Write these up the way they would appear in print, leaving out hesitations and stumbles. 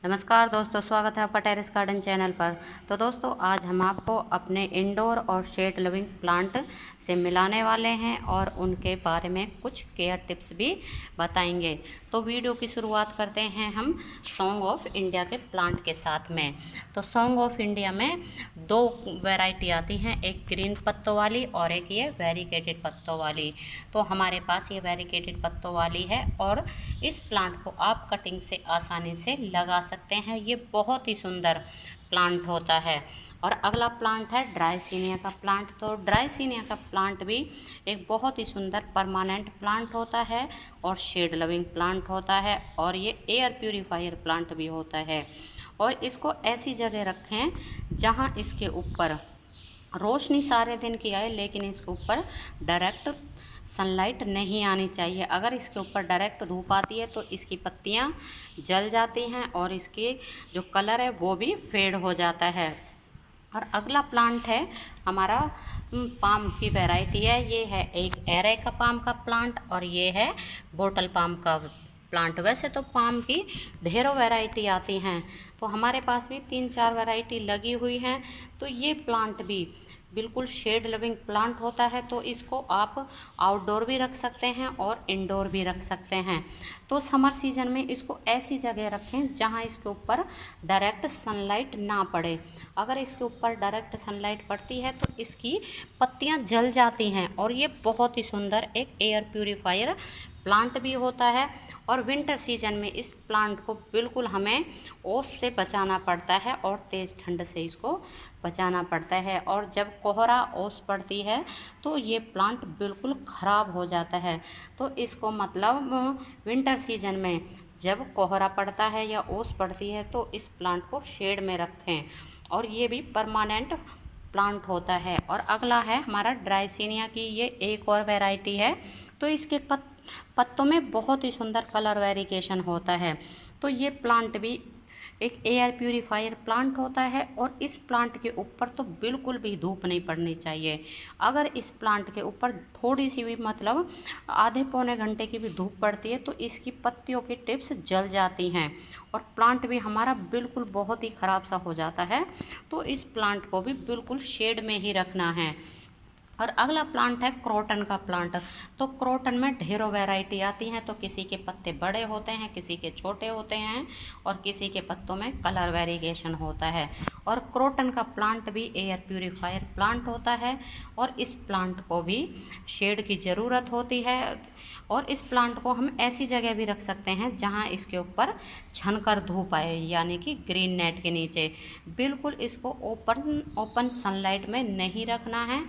नमस्कार दोस्तों, स्वागत है आपका टेरेस गार्डन चैनल पर। तो दोस्तों, आज हम आपको अपने इंडोर और शेड लिविंग प्लांट से मिलाने वाले हैं और उनके बारे में कुछ केयर टिप्स भी बताएंगे। तो वीडियो की शुरुआत करते हैं हम सॉन्ग ऑफ इंडिया के प्लांट के साथ में। तो सॉन्ग ऑफ इंडिया में दो वैरायटी आती हैं, एक ग्रीन पत्तों वाली और एक ये वेरिकेटेड पत्तों वाली। तो हमारे पास ये वेरिकेटेड पत्तों वाली है और इस प्लांट को आप कटिंग से आसानी से लगा सकते हैं। ये बहुत ही सुंदर प्लांट होता है। और अगला प्लांट है ड्राइसिनिया का प्लांट। तो ड्राइसिनिया का प्लांट भी एक बहुत ही सुंदर परमानेंट प्लांट होता है और शेड लविंग प्लांट होता है और ये एयर प्यूरीफायर प्लांट भी होता है। और इसको ऐसी जगह रखें जहां इसके ऊपर रोशनी सारे दिन की आए, लेकिन इसके ऊपर डायरेक्ट सनलाइट नहीं आनी चाहिए। अगर इसके ऊपर डायरेक्ट धूप आती है तो इसकी पत्तियां जल जाती हैं और इसके जो कलर है वो भी फेड हो जाता है। और अगला प्लांट है हमारा पाम की वैरायटी है। ये है एक एरेका पाम का प्लांट और ये है बोटल पाम का प्लांट। वैसे तो पाम की ढेरों वैरायटी आती हैं, तो हमारे पास भी 3-4 वैरायटी लगी हुई हैं। तो ये प्लांट भी बिल्कुल शेड लिविंग प्लांट होता है, तो इसको आप आउटडोर भी रख सकते हैं और इंडोर भी रख सकते हैं। तो समर सीजन में इसको ऐसी जगह रखें जहां इसके ऊपर डायरेक्ट सनलाइट ना पड़े। अगर इसके ऊपर डायरेक्ट सनलाइट पड़ती है तो इसकी पत्तियां जल जाती हैं और ये बहुत ही सुंदर एक एयर प्यूरीफायर प्लांट भी होता है। और विंटर सीजन में इस प्लांट को बिल्कुल हमें ओस से बचाना पड़ता है और तेज़ ठंड से इसको बचाना पड़ता है। और जब कोहरा ओस पड़ती है तो ये प्लांट बिल्कुल ख़राब हो जाता है। तो इसको मतलब विंटर सीजन में जब कोहरा पड़ता है या ओस पड़ती है तो इस प्लांट को शेड में रखें और ये भी परमानेंट प्लांट होता है। और अगला है हमारा ड्राइसिनिया की, ये एक और वैरायटी है। तो इसके पत्तों में बहुत ही सुंदर कलर वेरिएशन होता है। तो ये प्लांट भी एक एयर प्यूरीफायर प्लांट होता है और इस प्लांट के ऊपर तो बिल्कुल भी धूप नहीं पड़नी चाहिए। अगर इस प्लांट के ऊपर थोड़ी सी भी मतलब आधे पौने घंटे की भी धूप पड़ती है तो इसकी पत्तियों की टिप्स जल जाती हैं और प्लांट भी हमारा बिल्कुल बहुत ही ख़राब सा हो जाता है। तो इस प्लांट को भी बिल्कुल शेड में ही रखना है। और अगला प्लांट है क्रोटन का प्लांट। तो क्रोटन में ढेरों वैरायटी आती हैं। तो किसी के पत्ते बड़े होते हैं, किसी के छोटे होते हैं और किसी के पत्तों में कलर वेरिएशन होता है। और क्रोटन का प्लांट भी एयर प्यूरीफायर प्लांट होता है और इस प्लांट को भी शेड की ज़रूरत होती है। और इस प्लांट को हम ऐसी जगह भी रख सकते हैं जहां इसके ऊपर छनकर धूप आए, यानी कि ग्रीन नेट के नीचे। बिल्कुल इसको ओपन सनलाइट में नहीं रखना है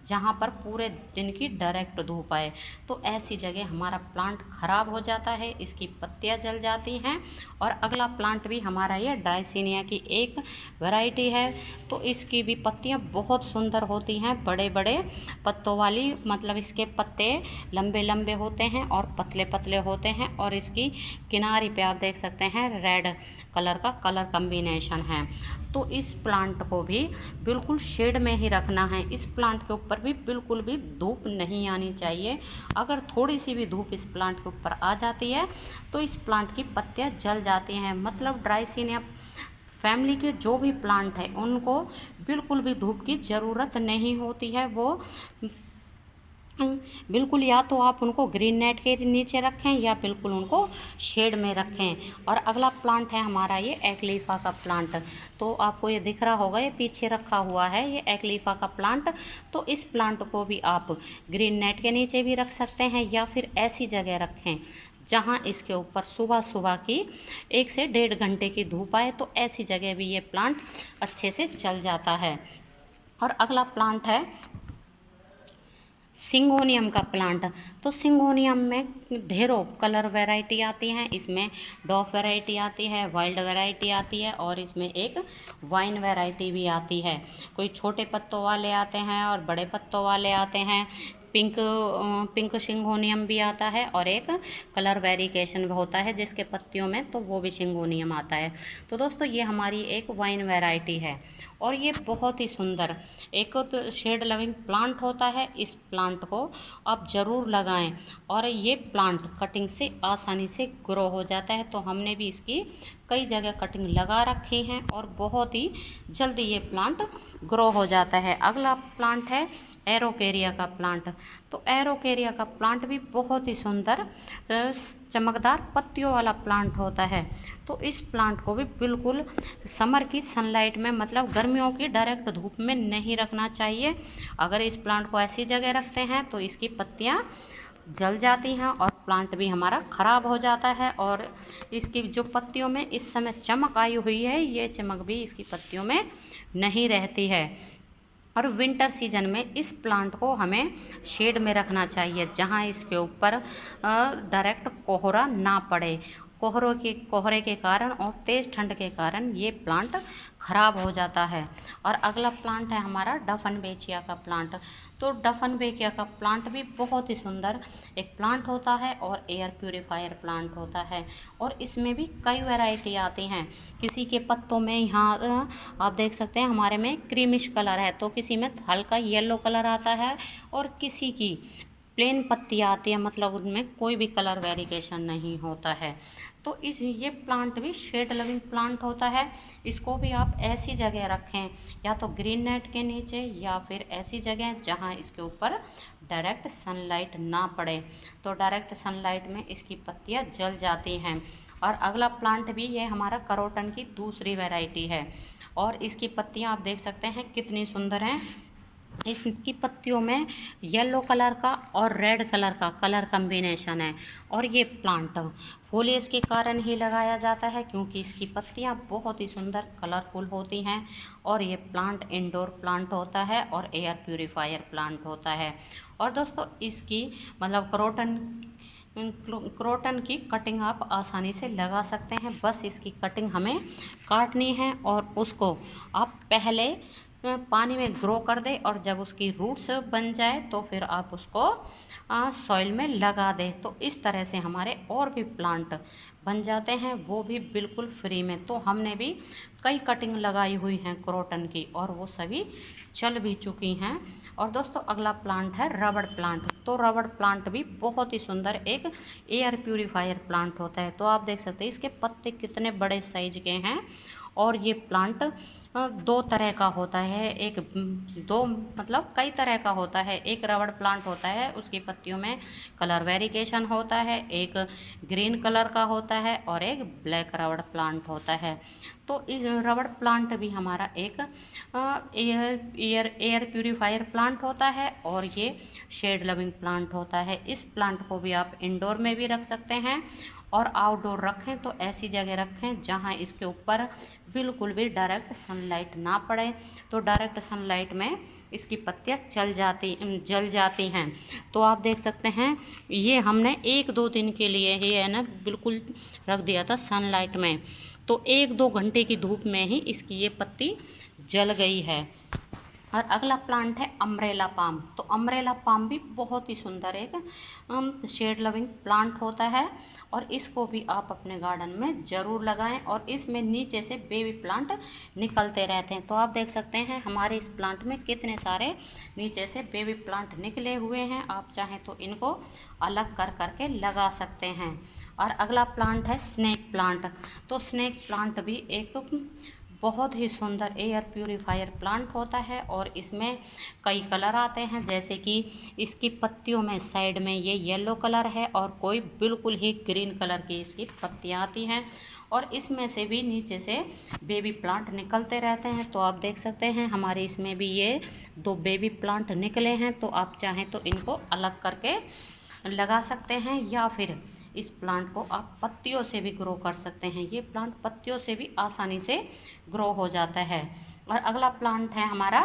जहाँ पर पूरे दिन की डायरेक्ट धूप आए। तो ऐसी जगह हमारा प्लांट ख़राब हो जाता है, इसकी पत्तियाँ जल जाती हैं। और अगला प्लांट भी हमारा ये ड्राइसिनिया की एक वैरायटी है। तो इसकी भी पत्तियाँ बहुत सुंदर होती हैं, बड़े बड़े पत्तों वाली। मतलब इसके पत्ते लंबे लंबे होते हैं और पतले पतले होते हैं और इसकी किनारी पे आप देख सकते हैं रेड कलर का कलर कम्बिनेशन है। तो इस प्लांट को भी बिल्कुल शेड में ही रखना है। इस प्लांट के ऊपर भी बिल्कुल भी धूप नहीं आनी चाहिए। अगर थोड़ी सी भी धूप इस प्लांट के ऊपर आ जाती है तो इस प्लांट की पत्तियां जल जाती हैं। मतलब ड्राइसिनिया फैमिली के जो भी प्लांट है उनको बिल्कुल भी धूप की ज़रूरत नहीं होती है। वो बिल्कुल या तो आप उनको ग्रीन नेट के नीचे रखें या बिल्कुल उनको शेड में रखें। और अगला प्लांट है हमारा ये एक्लीफा का प्लांट। तो आपको ये दिख रहा होगा, ये पीछे रखा हुआ है ये एक्लीफा का प्लांट। तो इस प्लांट को भी आप ग्रीन नेट के नीचे भी रख सकते हैं या फिर ऐसी जगह रखें जहां इसके ऊपर सुबह सुबह की 1 से 1.5 घंटे की धूप आए। तो ऐसी जगह भी ये प्लांट अच्छे से चल जाता है। और अगला प्लांट है सिंगोनियम का प्लांट। तो सिंगोनियम में ढेरों कलर वैरायटी आती हैं। इसमें डॉफ वैरायटी आती है, वाइल्ड वैरायटी आती है और इसमें एक वाइन वैरायटी भी आती है। कोई छोटे पत्तों वाले आते हैं और बड़े पत्तों वाले आते हैं, पिंक सिंगोनियम भी आता है और एक कलर वेरिएशन होता है जिसके पत्तियों में, तो वो भी सिंगोनियम आता है। तो दोस्तों ये हमारी एक वाइन वैरायटी है और ये बहुत ही सुंदर एक तो शेड लविंग प्लांट होता है। इस प्लांट को आप ज़रूर लगाएं और ये प्लांट कटिंग से आसानी से ग्रो हो जाता है। तो हमने भी इसकी कई जगह कटिंग लगा रखी हैं और बहुत ही जल्दी ये प्लांट ग्रो हो जाता है। अगला प्लांट है एरोकेरिया का प्लांट। तो एरोकेरिया का प्लांट भी बहुत ही सुंदर चमकदार पत्तियों वाला प्लांट होता है। तो इस प्लांट को भी बिल्कुल समर की सनलाइट में, मतलब गर्मियों की डायरेक्ट धूप में नहीं रखना चाहिए। अगर इस प्लांट को ऐसी जगह रखते हैं तो इसकी पत्तियां जल जाती हैं और प्लांट भी हमारा ख़राब हो जाता है। और इसकी जो पत्तियों में इस समय चमक आई हुई है, ये चमक भी इसकी पत्तियों में नहीं रहती है। और विंटर सीजन में इस प्लांट को हमें शेड में रखना चाहिए जहां इसके ऊपर डायरेक्ट कोहरा ना पड़े। कोहरे के कारण और तेज़ ठंड के कारण ये प्लांट ख़राब हो जाता है। और अगला प्लांट है हमारा डफनबेचिया का प्लांट। तो डफनबेचिया का प्लांट भी बहुत ही सुंदर एक प्लांट होता है और एयर प्यूरीफायर प्लांट होता है और इसमें भी कई वैरायटी आती हैं। किसी के पत्तों में यहाँ आप देख सकते हैं हमारे में क्रीमिश कलर है, तो किसी में हल्का येलो कलर आता है और किसी की प्लेन पत्ती आती है, मतलब उनमें कोई भी कलर वेरिएशन नहीं होता है। तो ये प्लांट भी शेड लविंग प्लांट होता है। इसको भी आप ऐसी जगह रखें, या तो ग्रीन नेट के नीचे या फिर ऐसी जगह जहां इसके ऊपर डायरेक्ट सनलाइट ना पड़े। तो डायरेक्ट सनलाइट में इसकी पत्तियां जल जाती हैं। और अगला प्लांट भी ये हमारा करोटन की दूसरी वैरायटी है और इसकी पत्तियां आप देख सकते हैं कितनी सुंदर हैं। इसकी पत्तियों में येलो कलर का और रेड कलर का कलर कम्बिनेशन है और ये प्लांट फोलिएज के कारण ही लगाया जाता है क्योंकि इसकी पत्तियां बहुत ही सुंदर कलरफुल होती हैं। और ये प्लांट इंडोर प्लांट होता है और एयर प्यूरीफायर प्लांट होता है। और दोस्तों इसकी मतलब क्रोटन की कटिंग आप आसानी से लगा सकते हैं। बस इसकी कटिंग हमें काटनी है और उसको आप पहले पानी में ग्रो कर दे और जब उसकी रूट्स बन जाए तो फिर आप उसको सॉइल में लगा दें। तो इस तरह से हमारे और भी प्लांट बन जाते हैं, वो भी बिल्कुल फ्री में। तो हमने भी कई कटिंग लगाई हुई हैं क्रोटन की और वो सभी चल भी चुकी हैं। और दोस्तों अगला प्लांट है रबड़ प्लांट। तो रबड़ प्लांट भी बहुत ही सुंदर एक एयर प्यूरीफायर प्लांट होता है। तो आप देख सकते हैं इसके पत्ते कितने बड़े साइज के हैं। और ये प्लांट दो तरह का होता है, एक दो मतलब कई तरह का होता है। एक रबड़ प्लांट होता है, उसकी पत्तियों में कलर वेरिएशन होता है, एक ग्रीन कलर का होता है और एक ब्लैक रबड़ प्लांट होता है। तो इस रबड़ प्लांट भी हमारा एक एयर प्यूरीफायर प्लांट होता है और ये शेड लविंग प्लांट होता है। इस प्लांट को भी आप इंडोर में भी रख सकते हैं और आउटडोर रखें तो ऐसी जगह रखें जहां इसके ऊपर बिल्कुल भी डायरेक्ट सनलाइट ना पड़े। तो डायरेक्ट सनलाइट में इसकी पत्तियां जल जाती हैं। तो आप देख सकते हैं ये हमने 1-2 दिन के लिए ही है ना बिल्कुल रख दिया था सनलाइट में, तो 1-2 घंटे की धूप में ही इसकी ये पत्ती जल गई है। और अगला प्लांट है अम्ब्रेला पाम। तो अम्ब्रेला पाम भी बहुत ही सुंदर एक शेड लविंग प्लांट होता है और इसको भी आप अपने गार्डन में ज़रूर लगाएं। और इसमें नीचे से बेबी प्लांट निकलते रहते हैं। तो आप देख सकते हैं हमारे इस प्लांट में कितने सारे नीचे से बेबी प्लांट निकले हुए हैं। आप चाहें तो इनको अलग कर करके लगा सकते हैं। और अगला प्लांट है स्नेक प्लांट। तो स्नेक प्लांट भी एक बहुत ही सुंदर एयर प्यूरीफायर प्लांट होता है और इसमें कई कलर आते हैं, जैसे कि इसकी पत्तियों में साइड में ये येलो कलर है और कोई बिल्कुल ही ग्रीन कलर की इसकी पत्तियां आती हैं और इसमें से भी नीचे से बेबी प्लांट निकलते रहते हैं। तो आप देख सकते हैं हमारे इसमें भी ये 2 बेबी प्लांट निकले हैं। तो आप चाहें तो इनको अलग करके लगा सकते हैं या फिर इस प्लांट को आप पत्तियों से भी ग्रो कर सकते हैं। ये प्लांट पत्तियों से भी आसानी से ग्रो हो जाता है। और अगला प्लांट है हमारा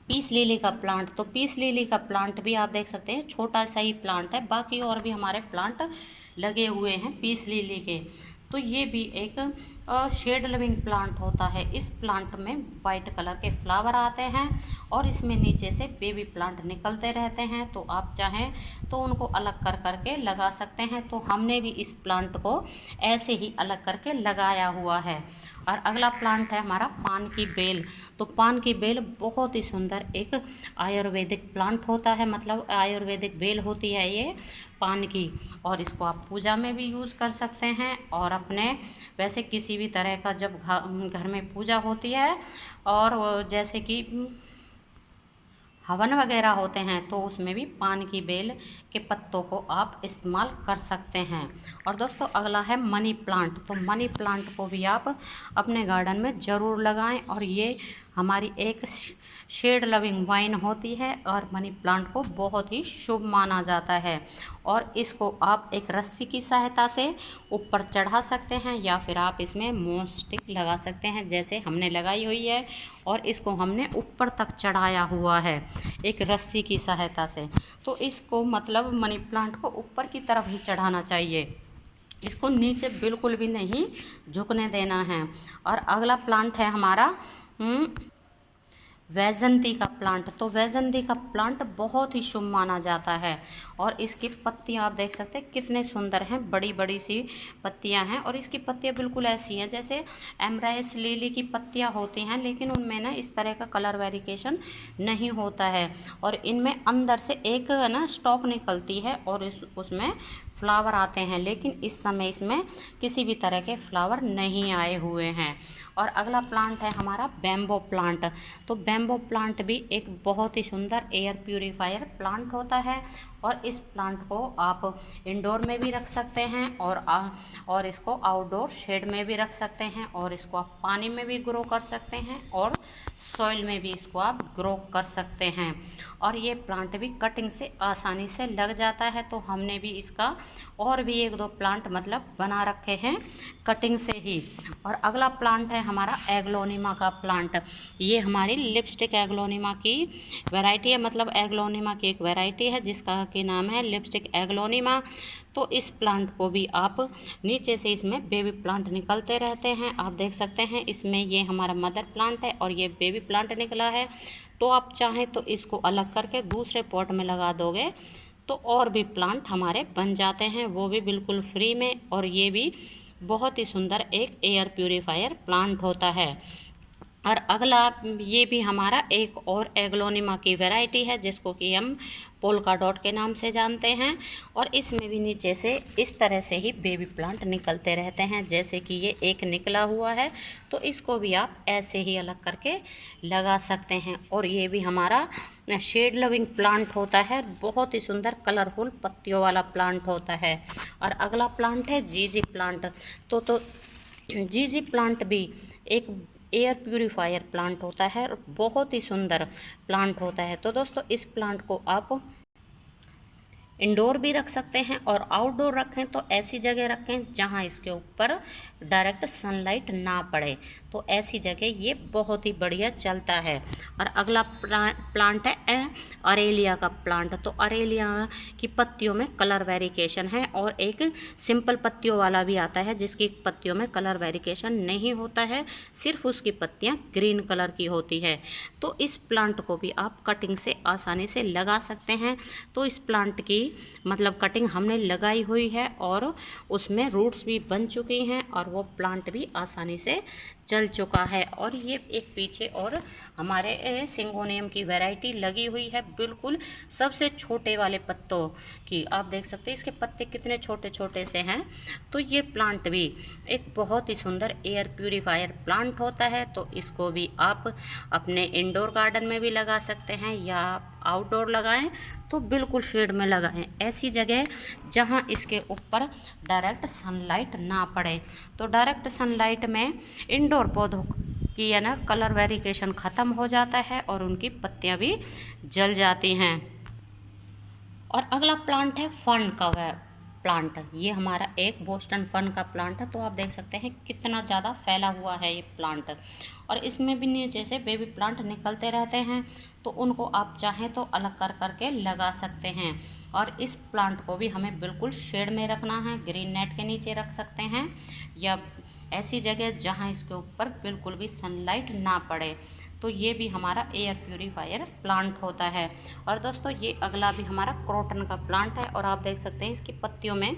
पीस लिली का प्लांट। तो पीस लिली का प्लांट भी आप देख सकते हैं छोटा सा ही प्लांट है, बाकी और भी हमारे प्लांट लगे हुए हैं पीस लिली के। तो ये भी एक शेड लिविंग प्लांट होता है। इस प्लांट में वाइट कलर के फ्लावर आते हैं और इसमें नीचे से बेबी प्लांट निकलते रहते हैं। तो आप चाहें तो उनको अलग कर करके लगा सकते हैं। तो हमने भी इस प्लांट को ऐसे ही अलग करके लगाया हुआ है। और अगला प्लांट है हमारा पान की बेल। तो पान की बेल बहुत ही सुंदर एक आयुर्वेदिक प्लांट होता है, मतलब आयुर्वेदिक बेल होती है ये पान की। और इसको आप पूजा में भी यूज़ कर सकते हैं और अपने वैसे किसी भी तरह का जब घर में पूजा होती है और जैसे कि हवन वगैरह होते हैं तो उसमें भी पान की बेल के पत्तों को आप इस्तेमाल कर सकते हैं। और दोस्तों अगला है मनी प्लांट। तो मनी प्लांट को भी आप अपने गार्डन में ज़रूर लगाएं और ये हमारी एक शेड लविंग वाइन होती है और मनी प्लांट को बहुत ही शुभ माना जाता है। और इसको आप एक रस्सी की सहायता से ऊपर चढ़ा सकते हैं या फिर आप इसमें मोम स्टिक लगा सकते हैं, जैसे हमने लगाई हुई है। और इसको हमने ऊपर तक चढ़ाया हुआ है एक रस्सी की सहायता से। तो इसको मतलब मनी प्लांट को ऊपर की तरफ ही चढ़ाना चाहिए, इसको नीचे बिल्कुल भी नहीं झुकने देना है। और अगला प्लांट है हमारा वैजंती का प्लांट। तो वैजंती का प्लांट बहुत ही शुभ माना जाता है और इसकी पत्तियां आप देख सकते हैं कितने सुंदर हैं, बड़ी बड़ी सी पत्तियां हैं। और इसकी पत्तियां बिल्कुल ऐसी हैं जैसे एमराइस लिली की पत्तियां होती हैं, लेकिन उनमें ना इस तरह का कलर वेरिएशन नहीं होता है। और इनमें अंदर से एक ना स्टॉक निकलती है और उसमें फ्लावर आते हैं, लेकिन इस समय इसमें किसी भी तरह के फ्लावर नहीं आए हुए हैं। और अगला प्लांट है हमारा बैम्बो प्लांट। तो बैम्बो प्लांट भी एक बहुत ही सुंदर एयर प्यूरीफायर प्लांट होता है और इस प्लांट को आप इंडोर में भी रख सकते हैं और इसको आउटडोर शेड में भी रख सकते हैं और इसको आप पानी में भी ग्रो कर सकते हैं और सॉइल में भी इसको आप ग्रो कर सकते हैं। और ये प्लांट भी कटिंग से आसानी से लग जाता है। तो हमने भी इसका और भी एक दो प्लांट मतलब बना रखे हैं कटिंग से ही। और अगला प्लांट है हमारा एग्लोनिमा का प्लांट। ये हमारी लिपस्टिक एग्लोनिमा की वैरायटी है, मतलब एग्लोनिमा की एक वैरायटी है जिसका के नाम है लिपस्टिक एग्लोनिमा। तो इस प्लांट को भी आप नीचे से इसमें बेबी प्लांट निकलते रहते हैं, आप देख सकते हैं। इसमें ये हमारा मदर प्लांट है और ये बेबी प्लांट निकला है। तो आप चाहें तो इसको अलग करके दूसरे पॉट में लगा दोगे तो और भी प्लांट हमारे बन जाते हैं, वो भी बिल्कुल फ्री में। और ये भी बहुत ही सुंदर एक एयर प्यूरीफायर प्लांट होता है। और अगला ये भी हमारा एक और एग्लोनिमा की वैरायटी है जिसको कि हम पोल्का डॉट के नाम से जानते हैं। और इसमें भी नीचे से इस तरह से ही बेबी प्लांट निकलते रहते हैं, जैसे कि ये एक निकला हुआ है। तो इसको भी आप ऐसे ही अलग करके लगा सकते हैं। और ये भी हमारा शेड लविंग प्लांट होता है, बहुत ही सुंदर कलरफुल पत्तियों वाला प्लांट होता है। और अगला प्लांट है जीजी प्लांट। तो जीजी प्लांट भी एक एयर प्यूरीफायर प्लांट होता है और बहुत ही सुंदर प्लांट होता है। तो दोस्तों इस प्लांट को आप इंडोर भी रख सकते हैं और आउटडोर रखें तो ऐसी जगह रखें जहां इसके ऊपर डायरेक्ट सनलाइट ना पड़े। तो ऐसी जगह ये बहुत ही बढ़िया चलता है। और अगला प्लांट है अरेलिया का प्लांट। तो अरेलिया की पत्तियों में कलर वेरिएशन है और एक सिंपल पत्तियों वाला भी आता है जिसकी पत्तियों में कलर वेरिएशन नहीं होता है, सिर्फ उसकी पत्तियां ग्रीन कलर की होती है। तो इस प्लांट को भी आप कटिंग से आसानी से लगा सकते हैं। तो इस प्लांट की मतलब कटिंग हमने लगाई हुई है और उसमें रूट्स भी बन चुकी हैं और वो प्लांट भी आसानी से चल चुका है। और ये एक पीछे और हमारे सिंगोनियम की वैरायटी लगी हुई है, बिल्कुल सबसे छोटे वाले पत्तों की। आप देख सकते हैं इसके पत्ते कितने छोटे छोटे से हैं। तो ये प्लांट भी एक बहुत ही सुंदर एयर प्यूरीफायर प्लांट होता है। तो इसको भी आप अपने इंडोर गार्डन में भी लगा सकते हैं या आउटडोर लगाएं तो बिल्कुल शेड में लगाएं, ऐसी जगह जहां इसके ऊपर डायरेक्ट सनलाइट ना पड़े। तो डायरेक्ट सनलाइट में इंडोर पौधों की है ना कलर वेरिएशन ख़त्म हो जाता है और उनकी पत्तियां भी जल जाती हैं। और अगला प्लांट है फर्न का प्लांट। ये हमारा एक बोस्टन फर्न का प्लांट है। तो आप देख सकते हैं कितना ज़्यादा फैला हुआ है ये प्लांट, और इसमें भी नीचे से बेबी प्लांट निकलते रहते हैं, तो उनको आप चाहें तो अलग कर करके लगा सकते हैं। और इस प्लांट को भी हमें बिल्कुल शेड में रखना है, ग्रीन नेट के नीचे रख सकते हैं, या ऐसी जगह जहां इसके ऊपर बिल्कुल भी सनलाइट ना पड़े। तो ये भी हमारा एयर प्यूरीफायर प्लांट होता है। और दोस्तों ये अगला भी हमारा क्रोटन का प्लांट है, और आप देख सकते हैं इसकी पत्तियों में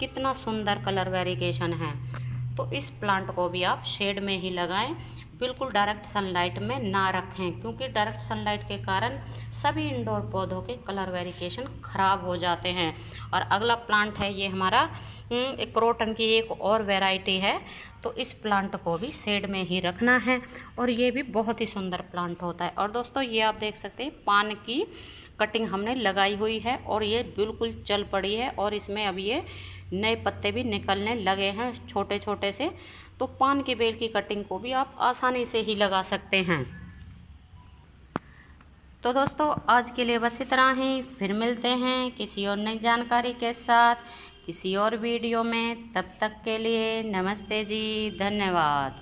कितना सुंदर कलर वेरिएशन है। तो इस प्लांट को भी आप शेड में ही लगाएं, बिल्कुल डायरेक्ट सनलाइट में ना रखें, क्योंकि डायरेक्ट सनलाइट के कारण सभी इंडोर पौधों के कलर वेरिएशन ख़राब हो जाते हैं। और अगला प्लांट है ये हमारा एक क्रोटन की एक और वैरायटी है। तो इस प्लांट को भी शेड में ही रखना है, और ये भी बहुत ही सुंदर प्लांट होता है। और दोस्तों ये आप देख सकते हैं पान की कटिंग हमने लगाई हुई है, और ये बिल्कुल चल पड़ी है, और इसमें अभी ये नए पत्ते भी निकलने लगे हैं छोटे छोटे से। तो पान की बेल की कटिंग को भी आप आसानी से ही लगा सकते हैं। तो दोस्तों आज के लिए बस इतना ही, फिर मिलते हैं किसी और नई जानकारी के साथ किसी और वीडियो में। तब तक के लिए नमस्ते जी, धन्यवाद।